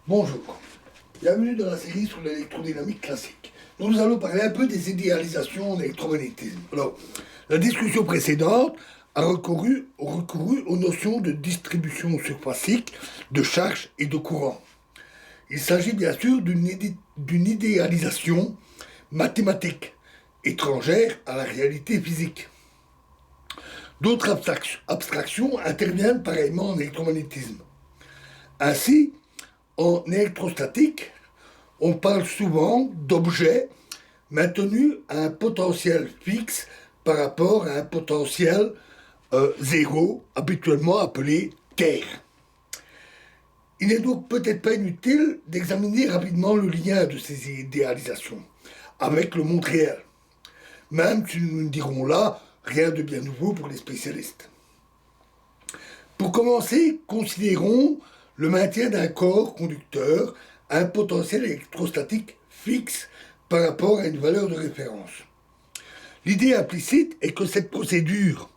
Bonjour, bienvenue dans la série sur l'électrodynamique classique. Nous allons parler un peu des idéalisations en électromagnétisme. Alors, la discussion précédente a recouru aux notions de distribution surfacique, de charge et de courant. Il s'agit bien sûr d'une idéalisation mathématique, étrangère à la réalité physique. D'autres abstractions interviennent pareillement en électromagnétisme. Ainsi, en électrostatique, on parle souvent d'objets maintenus à un potentiel fixe par rapport à un potentiel zéro, habituellement appelé Terre. Il n'est donc peut-être pas inutile d'examiner rapidement le lien de ces idéalisations avec le monde réel, même si nous ne dirons là rien de bien nouveau pour les spécialistes. Pour commencer, considérons le maintien d'un corps conducteur à un potentiel électrostatique fixe par rapport à une valeur de référence. L'idée implicite est que cette procédure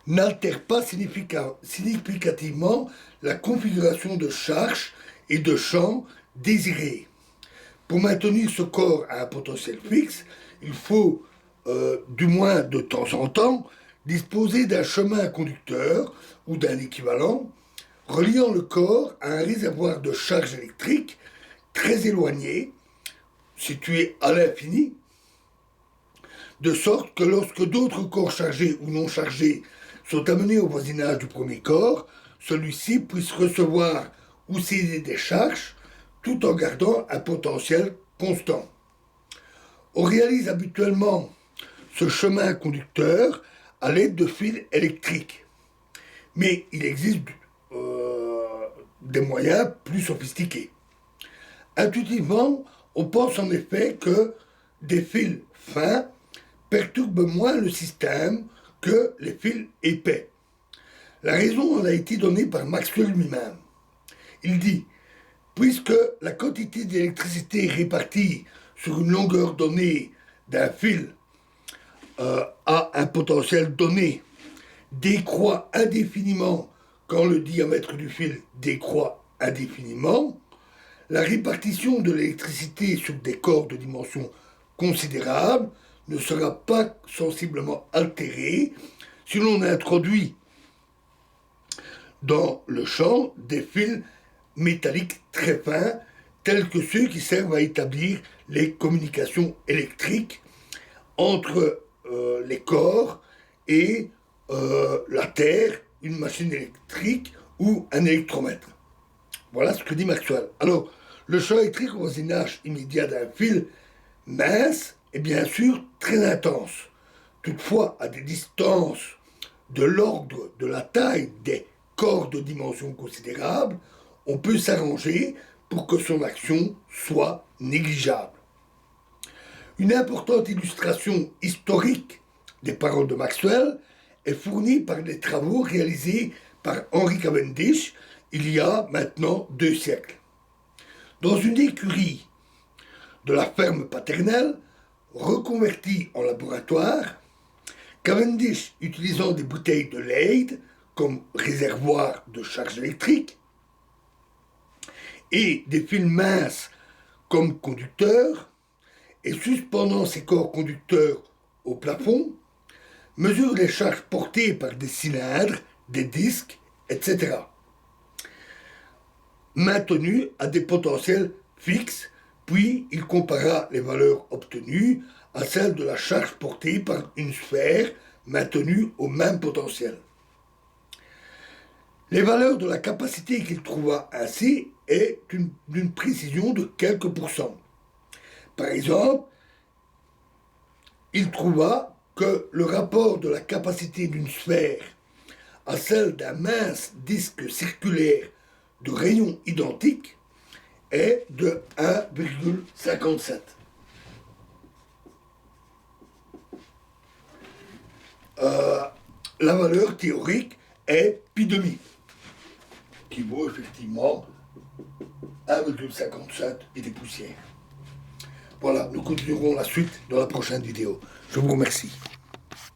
n'altère pas significativement la configuration de charge et de champ désirée. Pour maintenir ce corps à un potentiel fixe, il faut, du moins de temps en temps, disposer d'un chemin conducteur ou d'un équivalent reliant le corps à un réservoir de charge électrique très éloigné, situé à l'infini, de sorte que lorsque d'autres corps chargés ou non chargés sont amenés au voisinage du premier corps, celui-ci puisse recevoir ou céder des charges tout en gardant un potentiel constant. On réalise habituellement ce chemin conducteur à l'aide de fils électriques, mais il existe des moyens plus sophistiqués. Intuitivement, on pense en effet que des fils fins perturbent moins le système que les fils épais. La raison en a été donnée par Maxwell lui-même. Il dit, puisque la quantité d'électricité répartie sur une longueur donnée d'un fil à un potentiel donné décroît indéfiniment quand le diamètre du fil décroît indéfiniment, la répartition de l'électricité sur des corps de dimension considérable ne sera pas sensiblement altérée si l'on introduit dans le champ des fils métalliques très fins, tels que ceux qui servent à établir les communications électriques entre les corps et la Terre, une machine électrique ou un électromètre. Voilà ce que dit Maxwell. Alors, le champ électrique au voisinage immédiat d'un fil mince est bien sûr très intense. Toutefois, à des distances de l'ordre de la taille des corps de dimension considérable, on peut s'arranger pour que son action soit négligeable. Une importante illustration historique des paroles de Maxwell est fournie par des travaux réalisés par Henry Cavendish il y a maintenant 2 siècles. Dans une écurie de la ferme paternelle, reconvertie en laboratoire, Cavendish, utilisant des bouteilles de Leyde comme réservoir de charge électrique et des fils minces comme conducteurs, et suspendant ces corps conducteurs au plafond, mesure les charges portées par des cylindres, des disques, etc., maintenus à des potentiels fixes, puis il compara les valeurs obtenues à celles de la charge portée par une sphère maintenue au même potentiel. Les valeurs de la capacité qu'il trouva ainsi est d'une précision de quelques pourcents. Par exemple, il trouva que le rapport de la capacité d'une sphère à celle d'un mince disque circulaire de rayons identiques est de 1,57. La valeur théorique est pi demi, qui vaut effectivement 1,57 et des poussières. Voilà, nous continuerons la suite dans la prochaine vidéo. Je vous remercie.